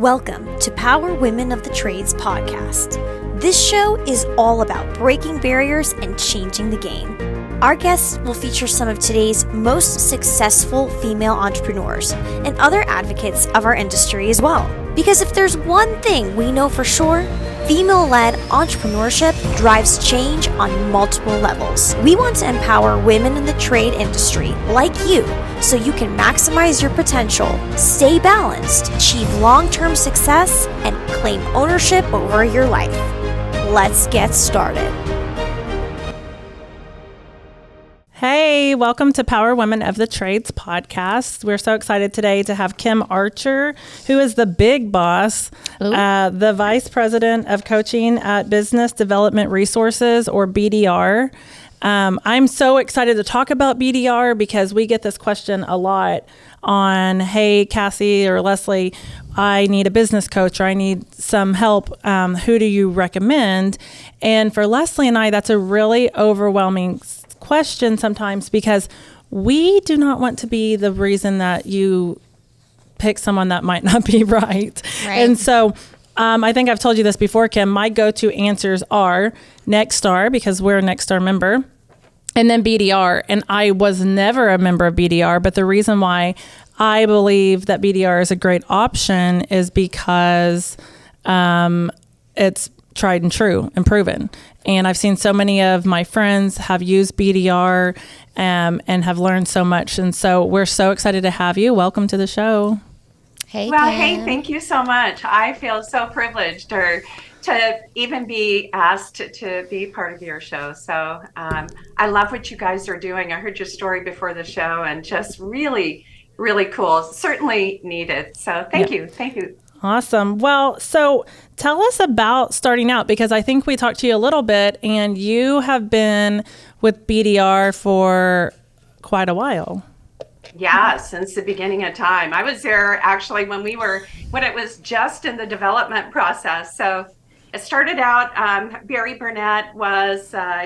Welcome to Power Women of the Trades podcast. This show is all about breaking barriers and changing the game. Our guests will feature some of today's most successful female entrepreneurs and other advocates of our industry as well. Because if there's one thing we know for sure, female-led entrepreneurship drives change on multiple levels. We want to empower women in the trade industry like you so you can maximize your potential, stay balanced, achieve long-term success, and claim ownership over your life. Let's get started. Hey, welcome to Power Women of the Trades podcast. We're so excited today to have Kim Archer, who is the big boss, the Vice President of Coaching at Business Development Resources, or BDR. I'm so excited to talk about BDR because we get this question a lot on, hey, Cassie or Leslie, I need a business coach or I need some help. Who do you recommend? And for Leslie and I, that's a really overwhelming question sometimes because we do not want to be the reason that you pick someone that might not be right. And so I think I've told you this before, Kim, my go-to answers are Nexstar because we're a Nexstar member, and then BDR. And I was never a member of BDR, but the reason why I believe that BDR is a great option is because it's tried and true and proven. And I've seen so many of my friends have used BDR and have learned so much. And so we're so excited to have you. Welcome to the show. Hey, well, Kim. Hey, thank you so much. I feel so privileged to even be asked to be part of your show. So I love what you guys are doing. I heard your story before the show and just really, really cool. Certainly needed. So thank you. Thank you. Awesome. Well, so tell us about starting out, because I think we talked to you a little bit and you have been with BDR for quite a while. Yeah, since the beginning of time. I was there actually when it was just in the development process. So it started out, Barry Burnett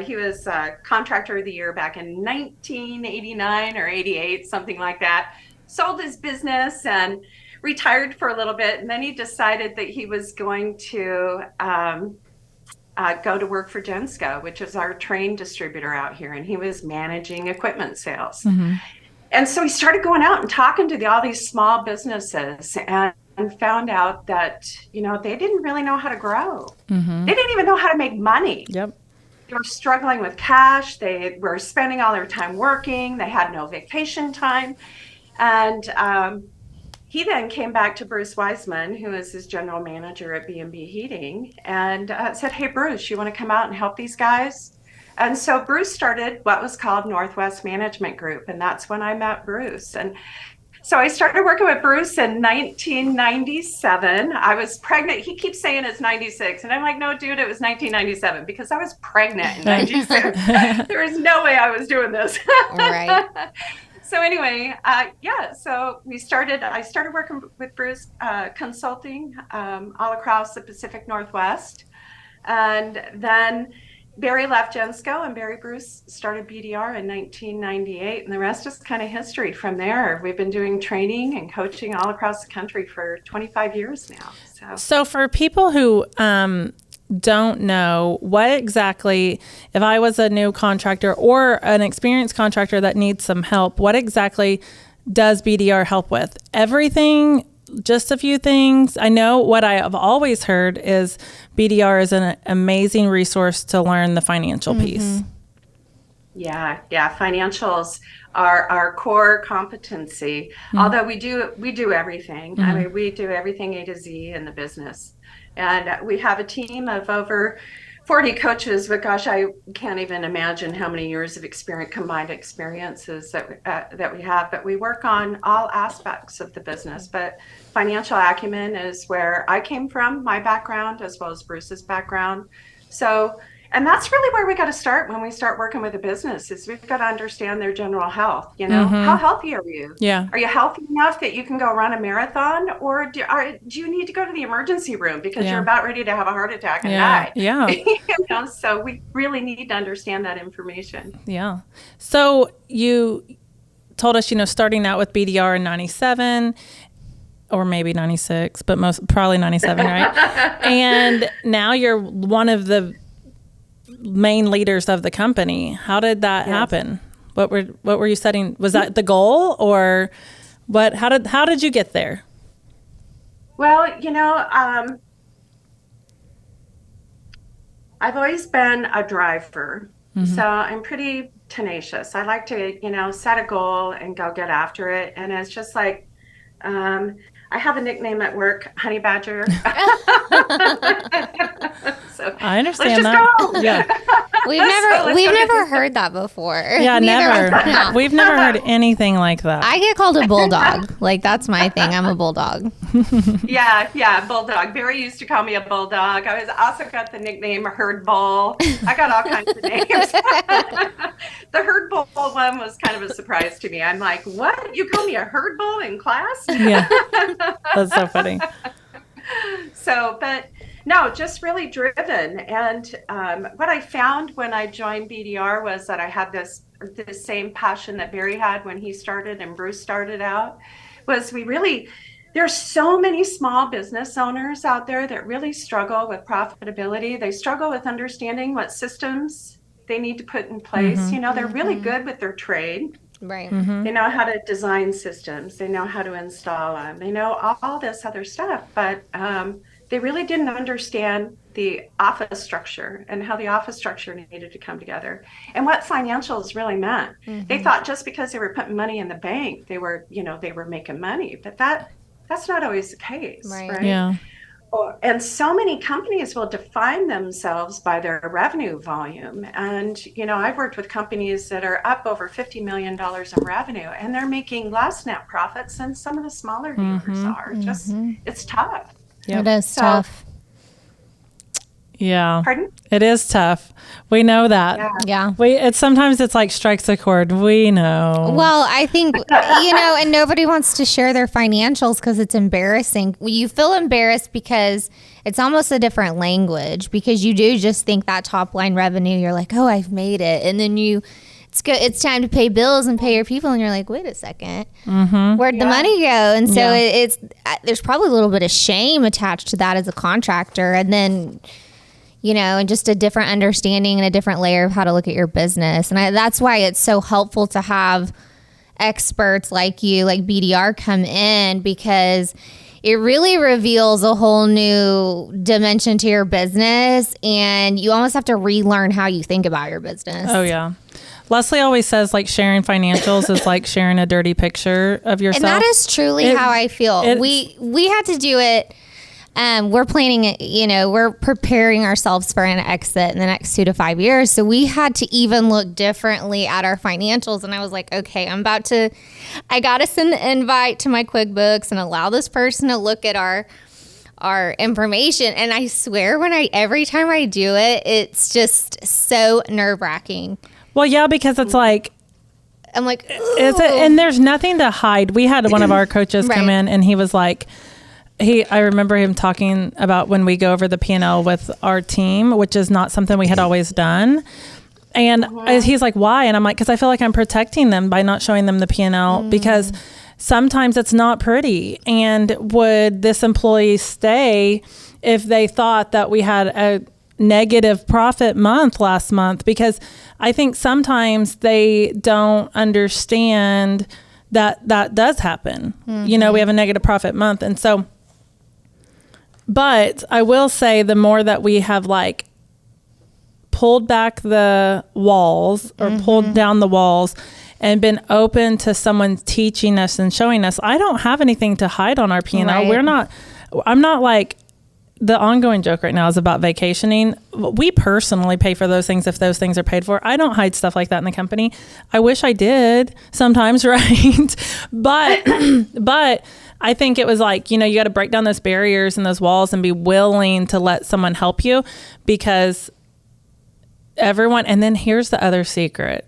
he was Contractor of the Year back in 1989 or 88, something like that. Sold his business and retired for a little bit, and then he decided that he was going to go to work for Gensco, which is our train distributor out here, and he was managing equipment sales. Mm-hmm. And so he started going out and talking to all these small businesses and found out that, they didn't really know how to grow. Mm-hmm. They didn't even know how to make money. Yep. They were struggling with cash. They were spending all their time working. They had no vacation time. And he then came back to Bruce Wiseman, who is his general manager at B&B Heating, and said, hey, Bruce, you want to come out and help these guys? And so Bruce started what was called Northwest Management Group, and that's when I met Bruce. And so I started working with Bruce in 1997. I was pregnant. He keeps saying it's 96, and I'm like, no, dude, it was 1997 because I was pregnant in 96. There was no way I was doing this. Right. So anyway, so I started working with Bruce consulting all across the Pacific Northwest. And then Barry left Gensco and Barry Bruce started BDR in 1998. And the rest is kind of history from there. We've been doing training and coaching all across the country for 25 years now. So for people who don't know, what exactly, if I was a new contractor or an experienced contractor that needs some help, what exactly does BDR help with? Everything? Just a few things? I know what I have always heard is BDR is an amazing resource to learn the financial piece. Yeah. Financials are our core competency. Mm-hmm. Although we do everything. Mm-hmm. I mean, we do everything A to Z in the business. And we have a team of over 40 coaches, but gosh, I can't even imagine how many years of combined experiences that we have. But we work on all aspects of the business. But financial acumen is where I came from, my background, as well as Bruce's background. So, and that's really where we got to start when we start working with a business, is we've got to understand their general health. Mm-hmm. How healthy are you? Yeah. Are you healthy enough that you can go run a marathon, or do you need to go to the emergency room because you're about ready to have a heart attack and die? Yeah. So we really need to understand that information. Yeah. So you told us, starting out with BDR in 97, or maybe 96, but probably 97, right? And now you're one of the main leaders of the company. How did that happen? What were you setting? Was that the goal, or what? How did you get there? Well, I've always been a driver, so I'm pretty tenacious. I like to, set a goal and go get after it. And it's just like, I have a nickname at work, Honey Badger. So I understand let's just that. go. Yeah. We've never heard that before. Yeah, never. No. We've never heard anything like that. I get called a bulldog. Like, that's my thing. I'm a bulldog. Yeah, bulldog. Barry used to call me a bulldog. I was also got the nickname Herd Bull. I got all kinds of names. The Herd Bull one was kind of a surprise to me. I'm like, what? You call me a Herd Bull in class? Yeah, that's so funny. So, but no, just really driven. And what I found when I joined BDR was that I had this same passion that Barry had when he started and Bruce started out. Was there's so many small business owners out there that really struggle with profitability. They struggle with understanding what systems they need to put in place. They're really good with their trade. Right. They know how to design systems. They know how to install them. They know all this other stuff, but they really didn't understand the office structure and how the office structure needed to come together and what financials really meant. They thought just because they were putting money in the bank, they were making money, but that's not always the case, right? Yeah. And so many companies will define themselves by their revenue volume. And, I've worked with companies that are up over $50 million in revenue, and they're making less net profits than some of the smaller dealers are. It's tough. Yep. It is tough. Yeah. Pardon? It is tough. We know that. Yeah. Sometimes it's like strikes a chord. We know. Well, I think, and nobody wants to share their financials because it's embarrassing. You feel embarrassed because it's almost a different language, because you do just think that top line revenue, you're like, oh, I've made it. And then it's time to pay bills and pay your people. And you're like, wait a second, where'd the money go? And so there's probably a little bit of shame attached to that as a contractor. And then, and just a different understanding and a different layer of how to look at your business. And that's why it's so helpful to have experts like you, like BDR, come in, because it really reveals a whole new dimension to your business. And you almost have to relearn how you think about your business. Oh, yeah. Leslie always says, like, sharing financials is like sharing a dirty picture of yourself. And that is truly how I feel. We had to do it. We're planning it, we're preparing ourselves for an exit in the next 2 to 5 years. So we had to even look differently at our financials. And I was like, okay, I got to send the invite to my QuickBooks and allow this person to look at our information. And I swear every time I do it, it's just so nerve wracking. Well, yeah, because it's like, I'm like, and there's nothing to hide. We had one of our coaches come in, and he was like, I remember him talking about when we go over the P&L with our team, which is not something we had always done. And he's like, why? And I'm like, because I feel like I'm protecting them by not showing them the P&L, because sometimes it's not pretty. And would this employee stay if they thought that we had a negative profit month last month? Because I think sometimes they don't understand that does happen. We have a negative profit month. And so, but I will say, the more that we have like pulled back the walls or pulled down the walls and been open to someone teaching us and showing us, I don't have anything to hide on our P&L. Right. I'm not like, the ongoing joke right now is about vacationing. We personally pay for those things if those things are paid for. I don't hide stuff like that in the company. I wish I did sometimes, right? But I think it was like, you got to break down those barriers and those walls and be willing to let someone help you, because everyone, and then here's the other secret.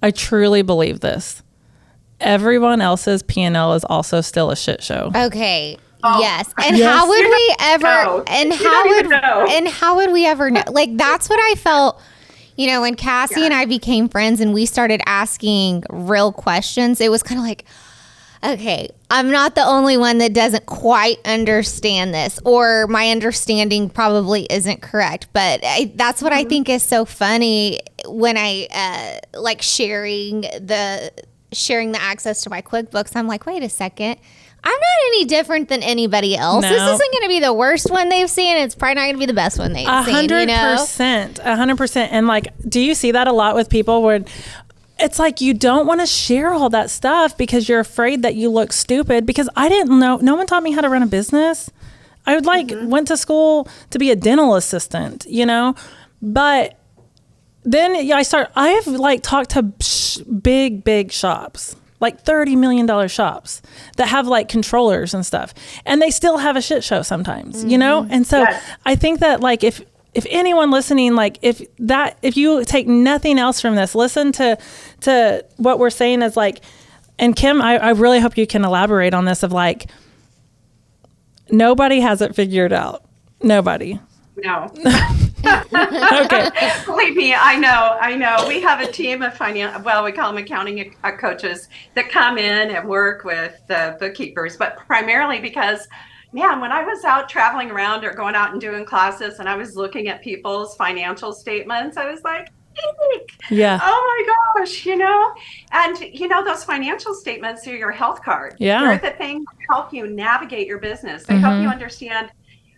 I truly believe this. Everyone else's P&L is also still a shit show. Okay. Yes. And how would we ever, and how would we ever know? Like, that's what I felt, when Cassie and I became friends and we started asking real questions. It was kind of like, Okay, I'm not the only one that doesn't quite understand this, or my understanding probably isn't correct. But that's what I think is so funny when I like sharing the access to my QuickBooks. I'm like, wait a second. I'm not any different than anybody else. No. This isn't going to be the worst one they've seen. It's probably not going to be the best one they've seen. 100%. 100%. And like, do you see that a lot with people where it's like you don't want to share all that stuff because you're afraid that you look stupid? Because I didn't know. No one taught me how to run a business. I would went to school to be a dental assistant, but then I have like talked to big shops, like $30 million shops that have like controllers and stuff, and they still have a shit show sometimes, And so I think that like if anyone listening, like if you take nothing else from this, listen to what we're saying is like, and Kim, I really hope you can elaborate on this of like, nobody has it figured out. Nobody. No. Okay. Believe me, I know. We have a team of we call them accounting coaches that come in and work with the bookkeepers, but primarily because, man, when I was out traveling around or going out and doing classes and I was looking at people's financial statements, I was like, yeah. Oh my gosh, and those financial statements are your health card. Yeah. They're the thing that help you navigate your business. They help you understand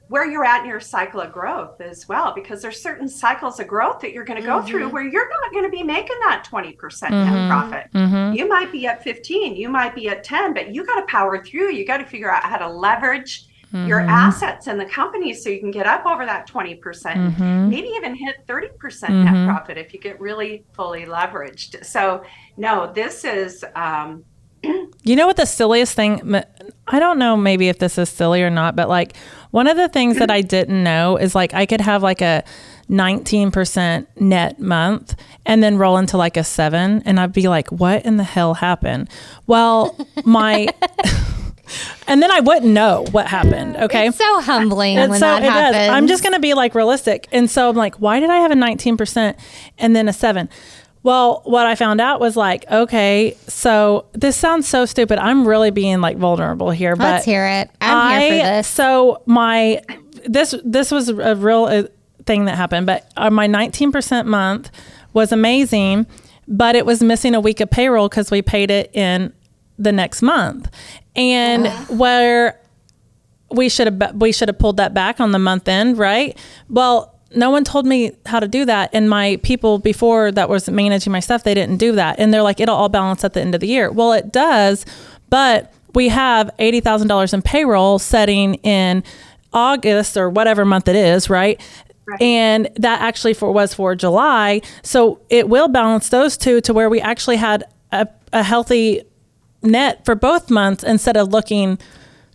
where you're at in your cycle of growth as well, because there's certain cycles of growth that you're going to go through where you're not going to be making that 20% net profit. You might be at 15, you might be at 10, but you got to power through. You got to figure out how to leverage your assets in the company so you can get up over that 20%, maybe even hit 30% net profit if you get really fully leveraged. So no, this is, you know what the silliest thing, I don't know maybe if this is silly or not, but like one of the things that I didn't know is like I could have like a 19% net month and then roll into like a 7, and I'd be like, what in the hell happened? Well, and then I wouldn't know what happened. Okay. It's so humbling when that happens. I'm just going to be like realistic. And so I'm like, why did I have a 19% and then a 7? Well, what I found out was like, okay, so this sounds so stupid. I'm really being like vulnerable here, but let's hear it. I'm here for this. So this was a real thing that happened, but my 19% month was amazing, but it was missing a week of payroll because we paid it in the next month, and where we should have pulled that back on the month end, right? Well, no one told me how to do that. And my people before that was managing my stuff, they didn't do that. And they're like, it'll all balance at the end of the year. Well, it does, but we have $80,000 in payroll setting in August or whatever month it is, right? And that actually was for July. So it will balance those two to where we actually had a healthy net for both months instead of looking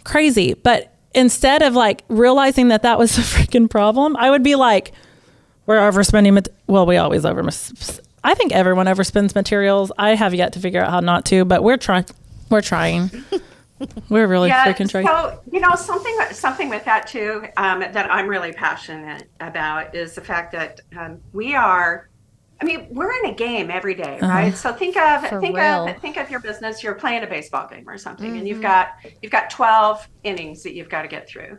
crazy. But instead of like realizing that was a freaking problem, I would be like, we're overspending. We always I think everyone overspends materials. I have yet to figure out how not to, but we're trying. We're really freaking trying. So, something with that too, that I'm really passionate about is the fact that we're in a game every day, right? So think of your business. You're playing a baseball game or something, and you've got 12 innings that you've got to get through.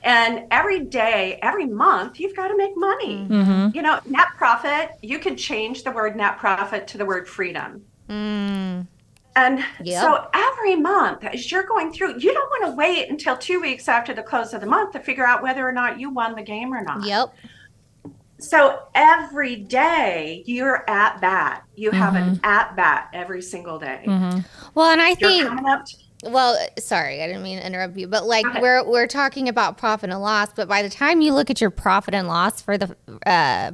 And every day, every month, you've got to make money. Net profit, you can change the word net profit to the word freedom. And so every month, as you're going through, you don't want to wait until 2 weeks after the close of the month to figure out whether or not you won the game or not. Yep. So every day you're at bat. You have an at bat every single day. Well, and I think, sorry, I didn't mean to interrupt you, but like we're talking about profit and loss, but by the time you look at your profit and loss for the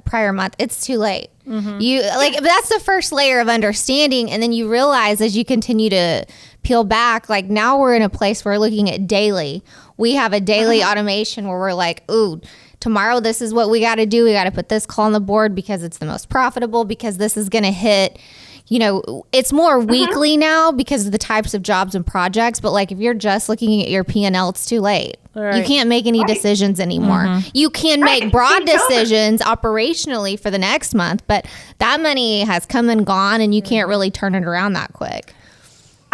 prior month, it's too late. That's the first layer of understanding. And then you realize as you continue to peel back, like now we're in a place where we're looking at daily. We have a daily automation where we're like, ooh, tomorrow, this is what we got to do. We got to put this call on the board because it's the most profitable, because this is going to hit, it's more weekly now because of the types of jobs and projects. But like if you're just looking at your P&L, it's too late. Right. You can't make any decisions anymore. You can make broad decisions operationally for the next month, but that money has come and gone and you can't really turn it around that quick.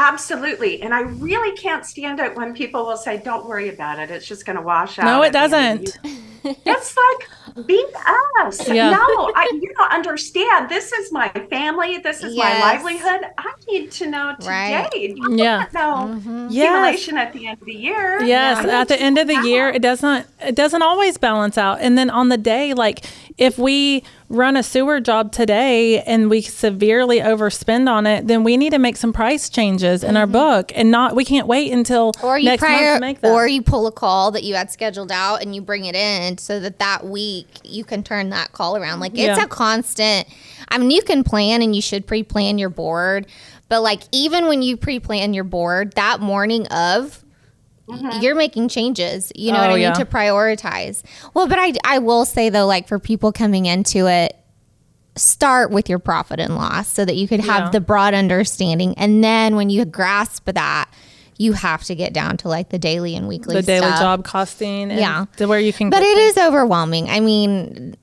Absolutely. And I really can't stand it when people will say, don't worry about it. It's just going to wash out. No, it at the end of the doesn't. year." It's like BS. Yeah. No, you don't understand. This is my family. This is my Yes. livelihood. I need to know today. Right. You Yeah. don't know Yes. accumulation at the end of the year. Yes, I need at the to end of the know. year, it doesn't always balance out. And then on the day, like if we run a sewer job today and we severely overspend on it, then we need to make some price changes in our book, and we can't wait until next month to make that. Or you pull a call that you had scheduled out and you bring it in so that week you can turn that call around. Like it's Yeah. a constant. I mean, you can plan and you should pre-plan your board, but like even when you pre-plan your board, that morning of, you're making changes, you know what I mean, yeah. to prioritize. Well, but I will say though, like for people coming into it, start with your profit and loss so that you could have Yeah. the broad understanding. And then when you grasp that, you have to get down to like the daily and weekly The daily stuff. job costing, and Yeah. to where you can. But get it things. is overwhelming. I mean,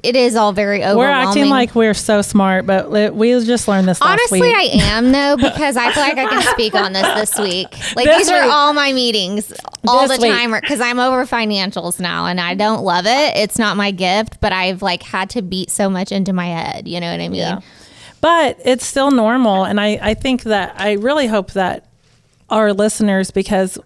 it is all very overwhelming. We're acting like we're so smart, but we just learned this last Honestly, week. I am though, because I feel like I can speak on this week. Like This these are week. all my meetings all This the week. time because I'm over financials now and I don't love it. It's not my gift, but I've like had to beat so much into my head. You know what I mean? Yeah. But it's still normal. And I think that I really hope that our listeners, because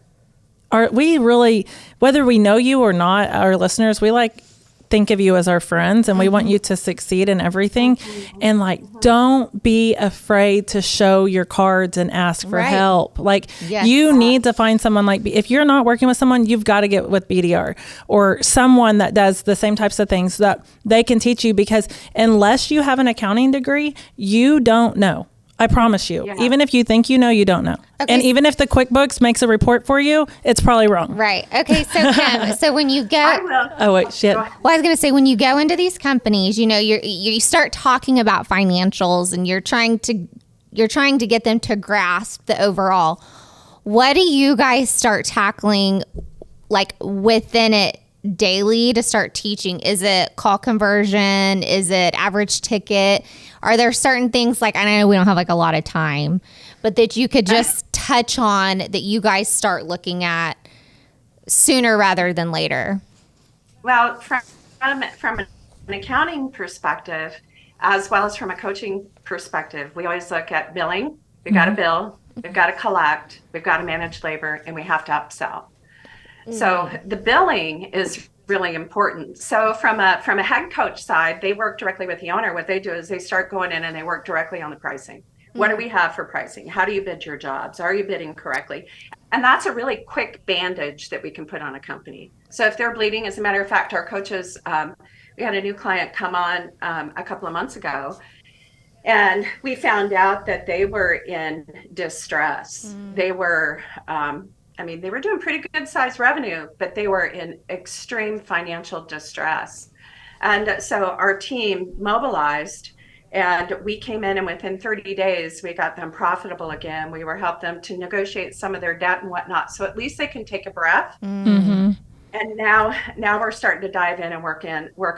we really, whether we know you or not, our listeners, we like think of you as our friends and we want you to succeed in everything. And like, don't be afraid to show your cards and ask for Right. help. Like Yes. you need to find someone like, if you're not working with someone, you've got to get with BDR or someone that does the same types of things that they can teach you, because unless you have an accounting degree, you don't know. I promise you. Yeah. Even if you think you know, you don't know. Okay. And even if the QuickBooks makes a report for you, it's probably wrong. Right. Okay. So Kim, so when you I go, will. Oh, wait, shit. Go ahead. well, I was going to say, when you go into these companies, you know, you start talking about financials and you're trying to get them to grasp the overall. What do you guys start tackling like within it daily to start teaching? Is it call conversion? Is it average ticket? Are there certain things, like, I know we don't have like a lot of time, but that you could just touch on that you guys start looking at sooner rather than later? Well, from an accounting perspective, as well as from a coaching perspective, we always look at billing. We've got to bill, we've got to collect, we've got to manage labor, and we have to upsell. So the billing is really important. So from a head coach side, they work directly with the owner. What they do is they start going in and they work directly on the pricing. What do we have for pricing? How do you bid your jobs? Are you bidding correctly? And that's a really quick bandage that we can put on a company. So if they're bleeding, as a matter of fact, our coaches, we had a new client come on a couple of months ago, and we found out that they were in distress. They were, they were doing pretty good size revenue, but they were in extreme financial distress. And so our team mobilized, and we came in, and within 30 days, we got them profitable again. We were helping them to negotiate some of their debt and whatnot. So at least they can take a breath. Mm-hmm. And now we're starting to dive in and work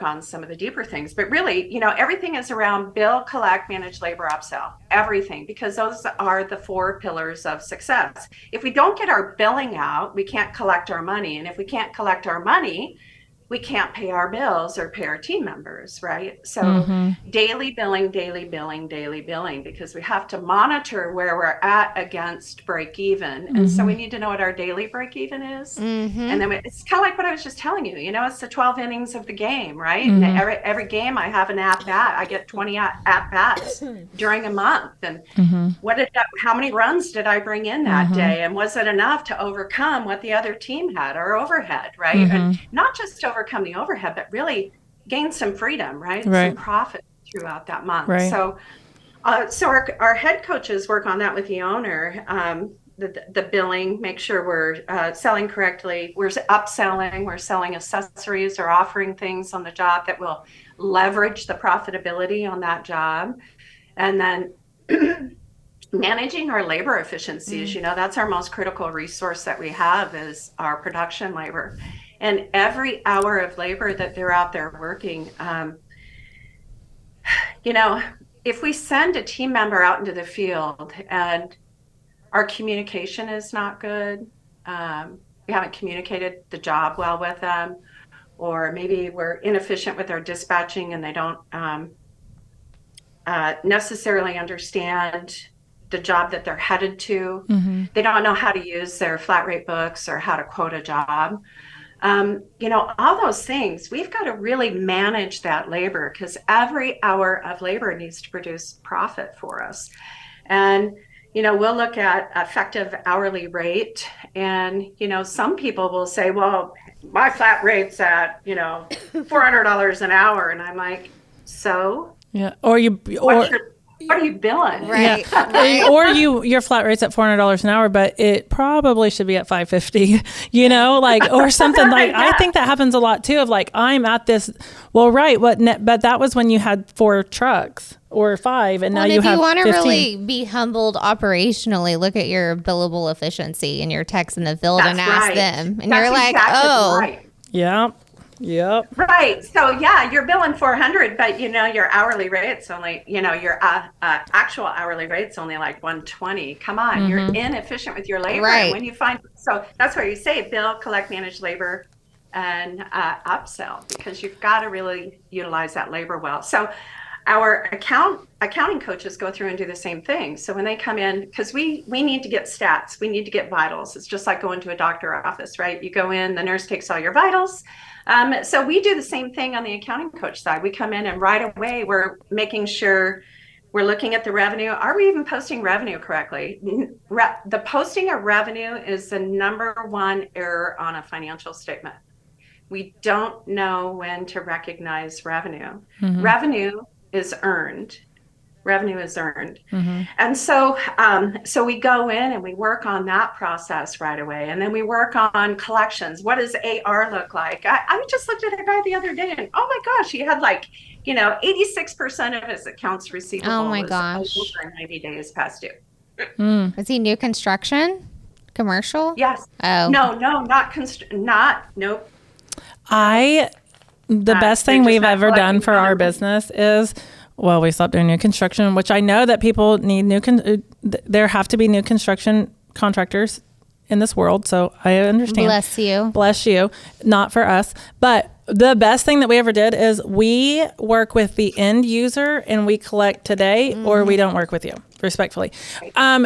on some of the deeper things. But really, everything is around bill, collect, manage, labor, upsell, everything, because those are the 4 pillars of success. If we don't get our billing out, we can't collect our money. And if we can't collect our money, we can't pay our bills or pay our team members, right? So daily billing, because we have to monitor where we're at against break even. And so we need to know what our daily break even is. And then it's kind of like what I was just telling you, it's the 12 innings of the game, right? And every game I have an at bat. I get 20 at bats during a month. And how many runs did I bring in that day? And was it enough to overcome what the other team had, or overhead, right? And not just overcome the overhead, but really gain some freedom, right? Some profit throughout that month. Right. So our head coaches work on that with the owner. The billing, make sure we're selling correctly. We're upselling, we're selling accessories or offering things on the job that will leverage the profitability on that job. And then managing our labor efficiencies, that's our most critical resource that we have, is our production labor. And every hour of labor that they're out there working, if we send a team member out into the field and our communication is not good. We haven't communicated the job well with them, or maybe we're inefficient with our dispatching and they don't necessarily understand the job that they're headed to. They don't know how to use their flat rate books or how to quote a job. All those things, we've got to really manage that labor, because every hour of labor needs to produce profit for us. And we'll look at effective hourly rate, and some people will say, well, my flat rate's at $400 an hour, and I'm like, so yeah, what are you billing? Right. Yeah. Right. Or your flat rate's at $400 an hour, but it probably should be at $550, or something like, Yeah. I think that happens a lot too, of like, I'm at this, well, right. But that was when you had 4 trucks or 5, and now you have 15. If you want to really be humbled operationally, look at your billable efficiency and your techs in the field and That's ask right. them. And That's you're like, exactly oh, right. Yep. Right. So yeah, you're billing 400, but your hourly rate's only, your actual hourly rate's only like 120. Come on, you're inefficient with your labor. Right. And when you so that's where you say bill, collect, manage labor, and upsell, because you've got to really utilize that labor well. So our accounting coaches go through and do the same thing. So when they come in, because we need to get stats, we need to get vitals. It's just like going to a doctor office, right? You go in, the nurse takes all your vitals. So we do the same thing on the accounting coach side. We come in and right away we're making sure we're looking at the revenue. Are we even posting revenue correctly? The posting of revenue is the number one error on a financial statement. We don't know when to recognize revenue. Revenue is earned. And so we go in and we work on that process right away. And then we work on collections. What does AR look like? I just looked at a guy the other day, and oh my gosh, he had 86% of his accounts receivable Oh my was gosh. over 90 days past due. is he new construction? Commercial? Yes. Oh. No, nope. The best thing just we've not ever done collecting for our numbers. business is, well, we stopped doing new construction, which I know that people need there have to be new construction contractors in this world. So I understand. Bless you. Not for us. But the best thing that we ever did is we work with the end user and we collect today, or we don't work with you, respectfully.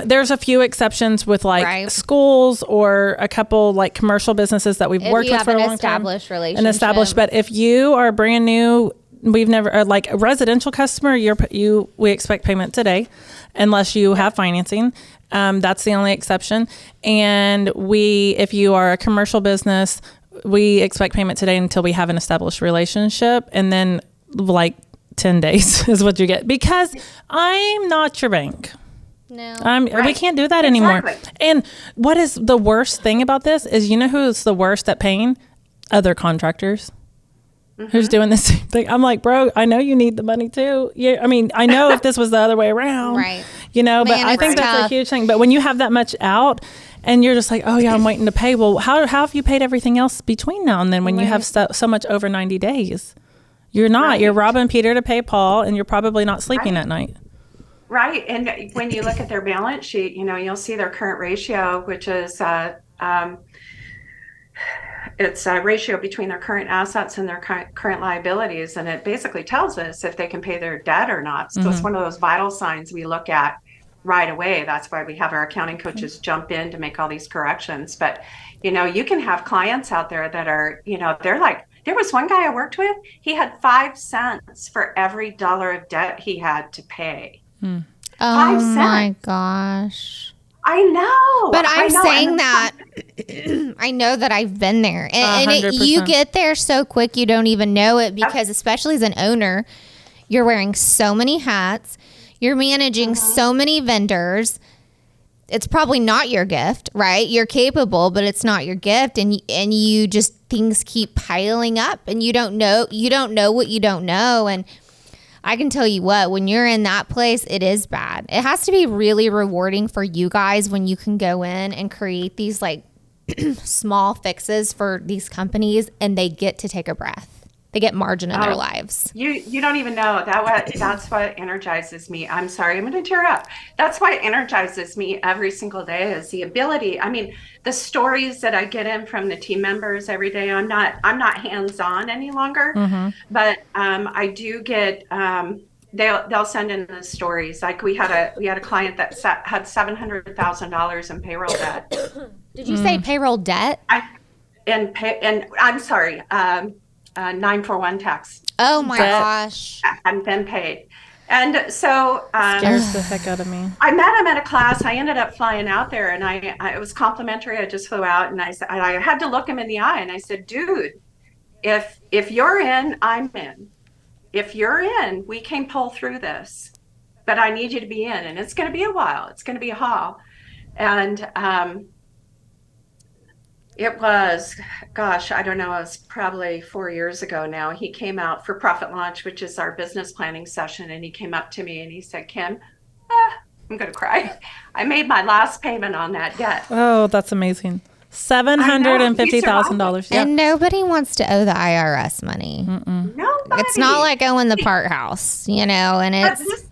There's a few exceptions with schools or a couple commercial businesses that we've worked with for a long time. Established relationship. An established, but if you are brand new, we've never a residential customer, we expect payment today unless you have financing. That's the only exception. And if you are a commercial business, we expect payment today until we have an established relationship, and then 10 days is what you get, because I'm not your bank. No. We can't do that anymore. Exactly. And what is the worst thing about this is, who's the worst at paying? Other contractors. Who's doing the same thing. I'm like, bro, I know you need the money too. Yeah, I mean, I know if this was the other way around, Right. but Man, I it's think that's a tough. huge thing. But when you have that much out and you're just like, oh yeah, I'm waiting to pay. Well, how have you paid everything else between now and then when you have so much over 90 days? You're not. Right. You're robbing Peter to pay Paul, and you're probably not sleeping at night. Right. And when you look at their balance sheet, you'll see their current ratio, which is it's a ratio between their current assets and their current liabilities. And it basically tells us if they can pay their debt or not. So it's one of those vital signs we look at right away. That's why we have our accounting coaches jump in to make all these corrections. But, you can have clients out there that are, they're like, there was one guy I worked with, he had 5 cents for every dollar of debt he had to pay. 5 cents. My gosh. I know. But I'm saying And that I know that I've been there. And 100%. you get there so quick you don't even know it, because especially as an owner, you're wearing so many hats. You're managing so many vendors. It's probably not your gift, right? You're capable, but it's not your gift. And you just, things keep piling up, and you don't know what you don't know. And I can tell you what, when you're in that place, it is bad. It has to be really rewarding for you guys when you can go in and create these small fixes for these companies, and they get to take a breath. They get margin in their lives. You don't even know that's what energizes me. I'm sorry, I'm going to tear up. That's what energizes me every single day is the ability. I mean, the stories that I get in from the team members every day. I'm not hands-on any longer, but I do get. They'll send in the stories. Like we had a client that had $700,000 in payroll debt. Did you say payroll debt? And I'm sorry. 941 tax. Oh my gosh. Hadn't been paid. And so scares the heck out of me. I met him at a class. I ended up flying out there and it was complimentary. I just flew out and I said, I had to look him in the eye and I said, dude, if you're in, I'm in. If you're in, we can pull through this, but I need you to be in, and it's going to be a while. It's going to be a haul. And it was, gosh, I don't know, it was probably 4 years ago now. He came out for Profit Launch, which is our business planning session. And he came up to me and he said, Kim, I'm going to cry. I made my last payment on that debt. Oh, that's amazing. $750,000. And nobody wants to owe the IRS money. Nobody. It's not like owing the part house, and it's.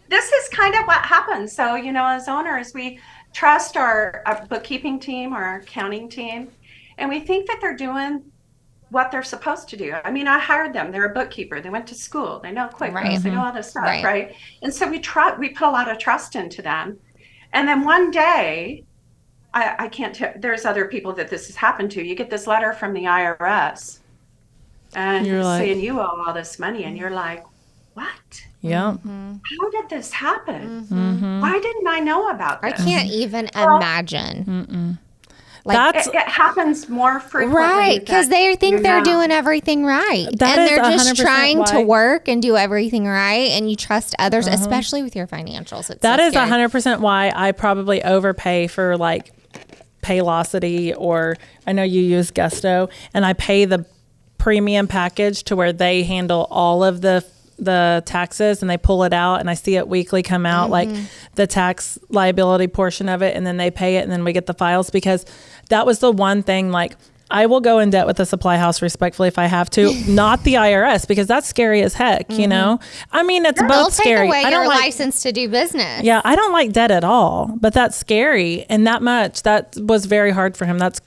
This is kind of what happens. So, as owners, we trust our bookkeeping team or our accounting team, and we think that they're doing what they're supposed to do. I mean, I hired them. They're a bookkeeper. They went to school. They know QuickBooks. They know all this stuff, right? And so we put a lot of trust into them. And then one day, I can't tell, there's other people that this has happened to. You get this letter from the IRS and you're saying you owe all this money, and you're like, what? Yeah. How did this happen? Why didn't I know about this? I can't even imagine. Like it happens more frequently. Right, because they think they're doing everything right. And they're just trying to work and do everything right, and you trust others, especially with your financials. That is 100% why I probably overpay for like Paylocity, or I know you use Gusto, and I pay the premium package to where they handle all of the taxes and they pull it out, and I see it weekly come out, like the tax liability portion of it, and then they pay it, and then we get the files, because that was the one thing, like I will go in debt with the supply house respectfully if I have to, not the IRS, because that's scary as heck, I mean, it's both scary. They'll take away I don't your like license to do business. Yeah, I don't like debt at all, but that's scary, and that was very hard for him. That's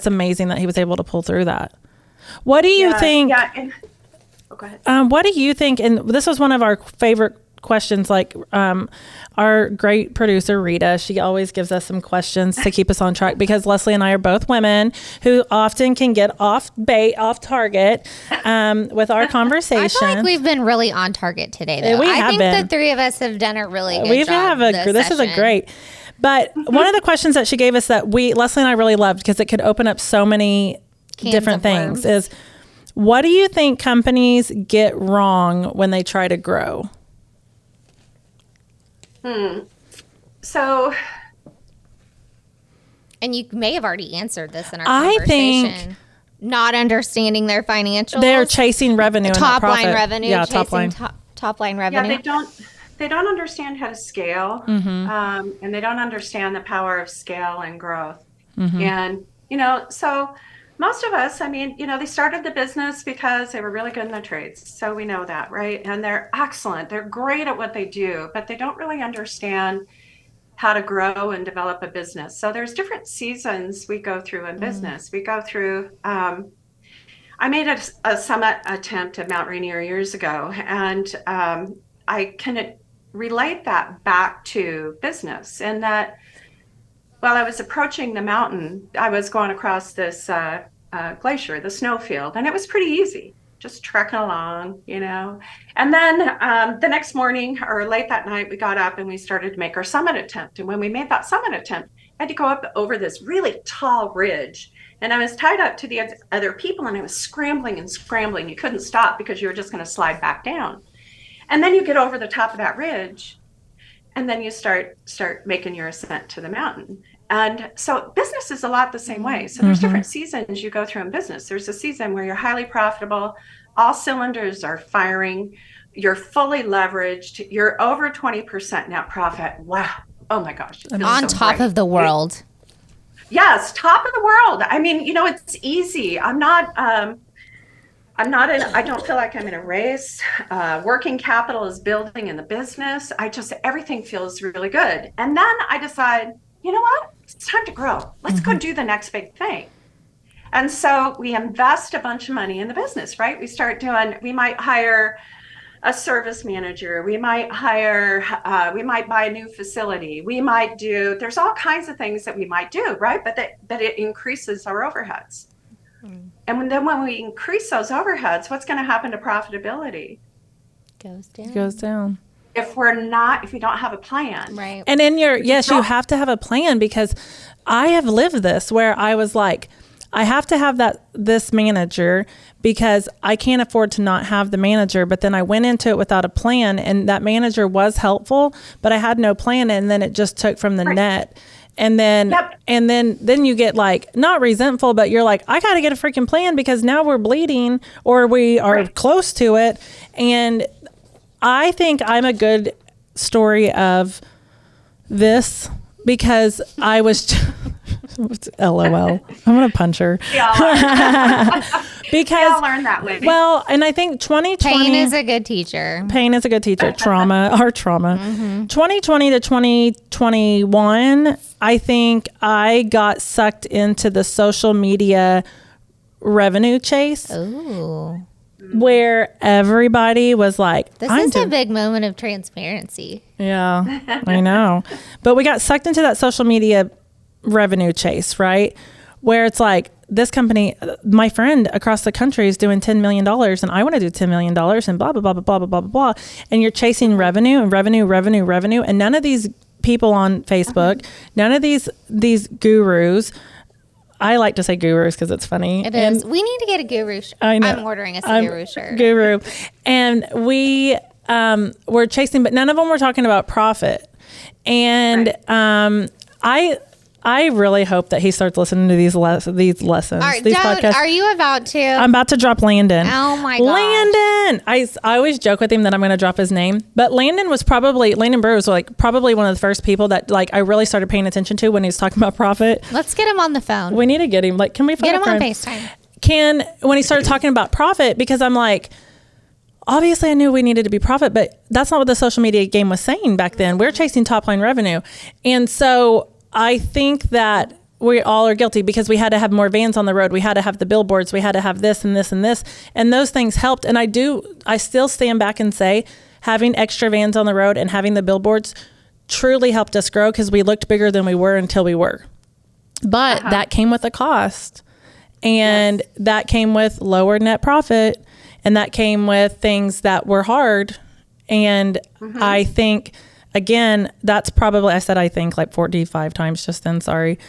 amazing that he was able to pull through that. What do you think? Yeah. Go ahead. What do you think? And this was one of our favorite questions. Like our great producer Rita, she always gives us some questions to keep us on track, because Leslie and I are both women who often can get off target with our conversation. I feel like we've been really on target today, though. I think the three of us have done a really good job. This is a great. But one of the questions that she gave us that Leslie and I really loved, because it could open up so many different things, is, what do you think companies get wrong when they try to grow? So, and you may have already answered this in our conversation. I think not understanding their financials. They're chasing revenue, top line revenue. Yeah, top line revenue. Yeah, they don't understand how to scale, and they don't understand the power of scale and growth. And so. Most of us, I mean, they started the business because they were really good in the trades. So we know that, right? And they're excellent. They're great at what they do, but they don't really understand how to grow and develop a business. So there's different seasons we go through in business. We go through, I made a summit attempt at Mount Rainier years ago, and I can relate that back to business, in that while I was approaching the mountain, I was going across this glacier, the snowfield, and it was pretty easy, just trekking along, And then the next morning or late that night, we got up and we started to make our summit attempt. And when we made that summit attempt, I had to go up over this really tall ridge. And I was tied up to the other people, and I was scrambling and scrambling. You couldn't stop because you were just going to slide back down. And then you get over the top of that ridge, and then you start making your ascent to the mountain. And so business is a lot the same way. So there's different seasons you go through in business. There's a season where you're highly profitable, all cylinders are firing, you're fully leveraged, you're over 20% net profit. Wow. Oh my gosh. On top of the world. Yes, top of the world. I mean, it's easy. I'm not I don't feel like I'm in a race. Working capital is building in the business. Everything feels really good. And then I decide, you know what? It's time to grow. Let's go do the next big thing. And so we invest a bunch of money in the business, right? We might hire a service manager. We might buy a new facility. There's all kinds of things that we might do, right? But it increases our overheads. And then when we increase those overheads, what's going to happen to profitability? Goes down. If we don't have a plan. Right. And you have to have a plan, because I have lived this where I was like, I have to have this manager because I can't afford to not have the manager. But then I went into it without a plan, and that manager was helpful, but I had no plan. And then it just took from the net. And then, and then you get like, not resentful, but you're like, I got to get a freaking plan, because now we're bleeding, or we are close to it. And I think I'm a good story of this, because I was, LOL, I'm going to punch her. Because we all learn that way. Well, and I think 2020. Pain is a good teacher. Our trauma. 2020 to 2021, I think I got sucked into the social media revenue chase. Ooh. Where everybody was like, this is a big moment of transparency. Yeah, I know. But we got sucked into that social media revenue chase, right? Where it's like, this company, my friend across the country is doing $10 million, and I want to do $10 million, and blah, blah, blah, blah, blah, blah, blah, blah. And you're chasing revenue and revenue. And none of these people on Facebook, none of these gurus, I like to say gurus because it's funny. It is. We need to get a guru shirt. I know. I'm ordering a guru shirt. Guru. And we were chasing, but none of them were talking about profit. And I really hope that he starts listening to these lessons, these podcasts. Are you about to? I'm about to drop Landon. Oh my god, Landon! I always joke with him that I'm going to drop his name, but Landon Brewer was like probably one of the first people that like I really started paying attention to when he was talking about profit. Let's get him on the phone. We need to get him. Like, can we get him on FaceTime? When he started talking about profit, because I'm like, obviously I knew we needed to be profit, but that's not what the social media game was saying back then. We're chasing top line revenue, and so I think that we all are guilty, because we had to have more vans on the road. We had to have the billboards. We had to have this and this and this. And those things helped. And I still stand back and say having extra vans on the road and having the billboards truly helped us grow, because we looked bigger than we were until we were. But that came with a cost. And that came with lower net profit. And that came with things that were hard. And I think, again, that's probably, I think like 45 times just then, sorry.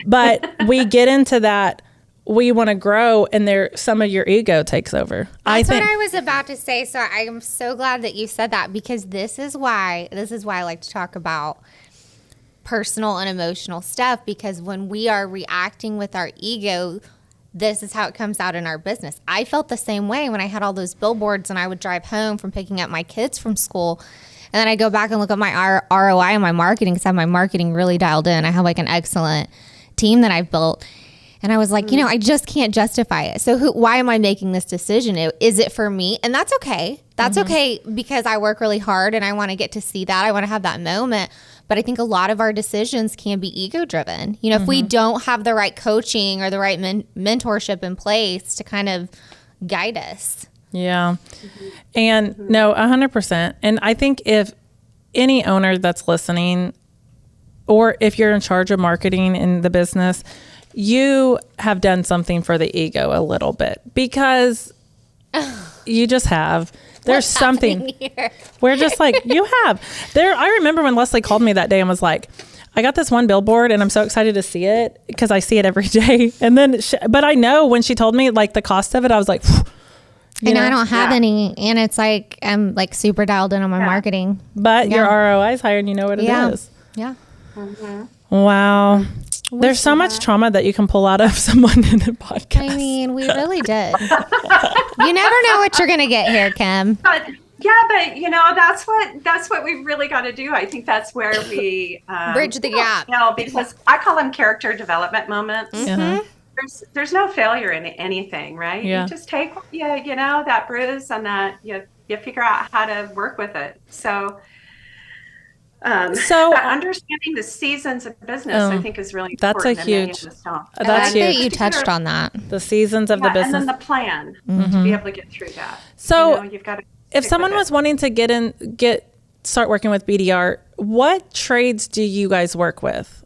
But we get into that, we want to grow, and some of your ego takes over. That's what I was about to say. So I am so glad that you said that, because this is why I like to talk about personal and emotional stuff, because when we are reacting with our ego, this is how it comes out in our business. I felt the same way when I had all those billboards and I would drive home from picking up my kids from school. And then I go back and look at my ROI and my marketing, because I have my marketing really dialed in. I have like an excellent team that I've built. And I was like, I just can't justify it. So why am I making this decision? Is it for me? And that's okay. That's okay, because I work really hard and I want to get to see that. I want to have that moment. But I think a lot of our decisions can be ego driven. If we don't have the right coaching or the right mentorship in place to kind of guide us. Yeah. And no, 100%. And I think if any owner that's listening, or if you're in charge of marketing in the business, you have done something for the ego a little bit, because you just have. There's something here? We're just like, you have. I remember when Leslie called me that day and was like, I got this one billboard and I'm so excited to see it, because I see it every day. And then, but I know when she told me like the cost of it, I was like, I don't have any, and it's like I'm like super dialed in on my marketing. But your ROI is higher, and you know what it is. Yeah. Wow. There's so much trauma that you can pull out of someone in a podcast. I mean, we really did. You never know what you're gonna get here, Kim. But that's what we've really got to do. I think that's where we bridge the gap. Because I call them character development moments. there's no failure in anything, right? Yeah. You just take, that bruise and that you figure out how to work with it. So, So but understanding the seasons of business, I think, is really that's a important. And many huge. of us don't. That's I like huge. that you touched on that. The seasons of the business, and then the plan to be able to get through that. So you've got to. If someone was wanting to start working with BDR, what trades do you guys work with?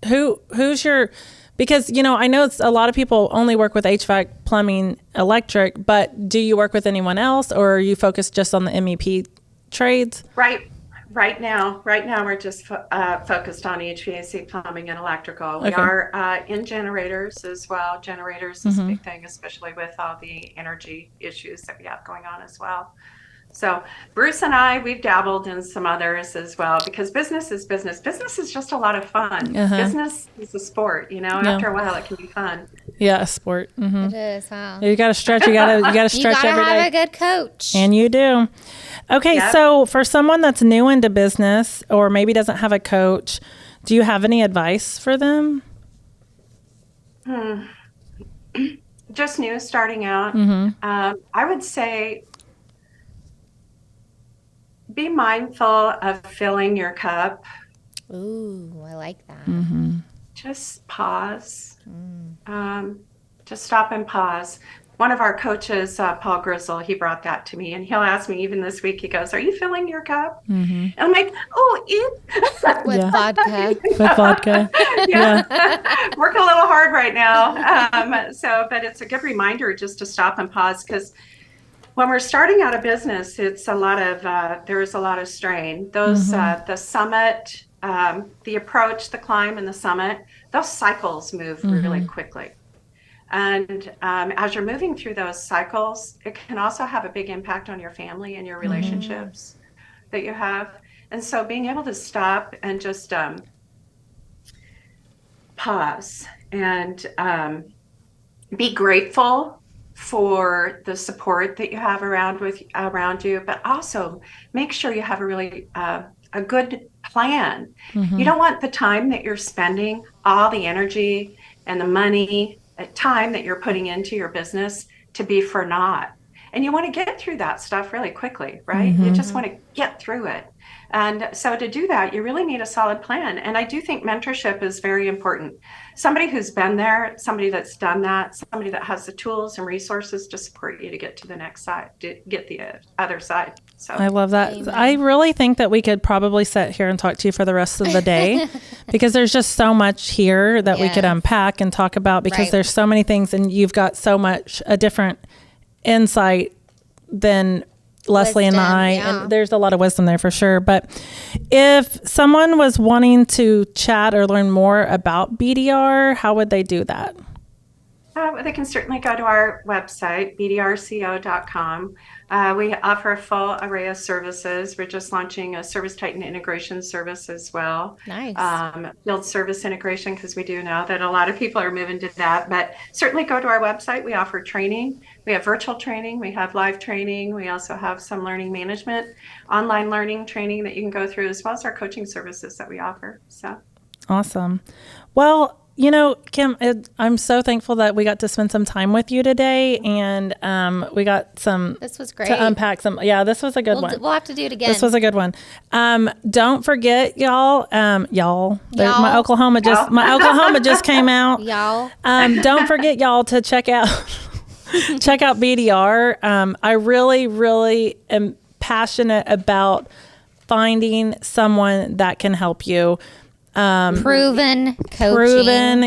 Who's your, because, I know a lot of people only work with HVAC, plumbing, electric, but do you work with anyone else, or are you focused just on the MEP trades? Right now we're just focused on HVAC, plumbing, and electrical. We are in generators as well. Generators is a big thing, especially with all the energy issues that we have going on as well. So Bruce and I, we've dabbled in some others as well, because business is business. Business is just a lot of fun. Business is a sport, After a while, it can be fun. Yeah, a sport. Mm-hmm. It is, huh? You got to stretch. You got to stretch every day. You got to have a good coach. And you do. Okay, so for someone that's new into business or maybe doesn't have a coach, do you have any advice for them? Just new, starting out. I would say be mindful of filling your cup. Ooh, I like that. Just pause. Just stop and pause. One of our coaches, Paul Grisel, he brought that to me, and he'll ask me even this week. He goes, "Are you filling your cup?" And I'm like, "Oh, with vodka." With vodka. Working a little hard right now. But it's a good reminder just to stop and pause, because when we're starting out a business, it's a lot of there's a lot of strain. Those the summit, the approach, the climb, and the summit, those cycles move really quickly. And as you're moving through those cycles, it can also have a big impact on your family and your relationships that you have. And so being able to stop and just pause and be grateful for the support that you have around you, but also make sure you have a really a good plan. You don't want the time that you're spending, all the energy and the money, time that you're putting into your business, to be for naught. And you want to get through that stuff really quickly, right? You just want to get through it. And so to do that, you really need a solid plan. And I do think mentorship is very important. Somebody who's been there, somebody that's done that, somebody that has the tools and resources to support you to get to the next side, to get the other side. So I love that. Amen. I really think that we could probably sit here and talk to you for the rest of the day because there's just so much here that we could unpack and talk about, because there's so many things, and you've got so much a different insight than Leslie and I, and there's a lot of wisdom there for sure. But if someone was wanting to chat or learn more about BDR, how would they do that? They can certainly go to our website, bdrco.com. We offer a full array of services. We're just launching a Service Titan integration service as well. Nice. Field service integration, because we do know that a lot of people are moving to that. But certainly go to our website. We offer training. We have virtual training. We have live training. We also have some learning management, online learning training that you can go through, as well as our coaching services that we offer. So awesome. Well, Kim, I'm so thankful that we got to spend some time with you today, and we got This was great to unpack some. Yeah, this was a good one. We'll have to do it again. This was a good one. Don't forget, y'all. My Oklahoma just came out. Y'all. Don't forget, y'all, to check out BDR. I really, really am passionate about finding someone that can help you. Proven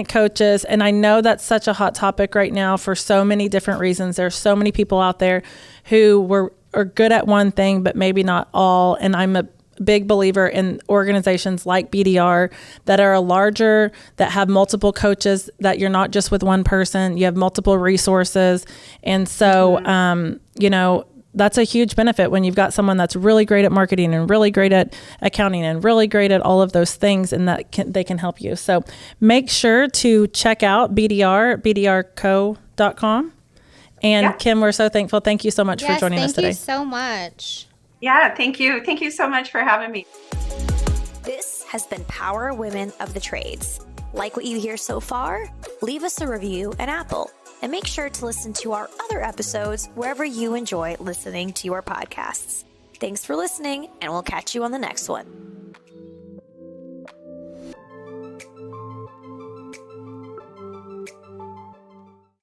coaches. And I know that's such a hot topic right now for so many different reasons. There's so many people out there who are good at one thing, but maybe not all. And I'm a big believer in organizations like BDR that are larger, that have multiple coaches, that you're not just with one person, you have multiple resources. And so, that's a huge benefit when you've got someone that's really great at marketing and really great at accounting and really great at all of those things, and they can help you. So make sure to check out bdrco.com. And Kim, we're so thankful. Thank you so much for joining us today. Thank you so much. Yeah, thank you. Thank you so much for having me. This has been Power Women of the Trades. Like what you hear so far? Leave us a review at Apple. And make sure to listen to our other episodes wherever you enjoy listening to your podcasts. Thanks for listening, and we'll catch you on the next one.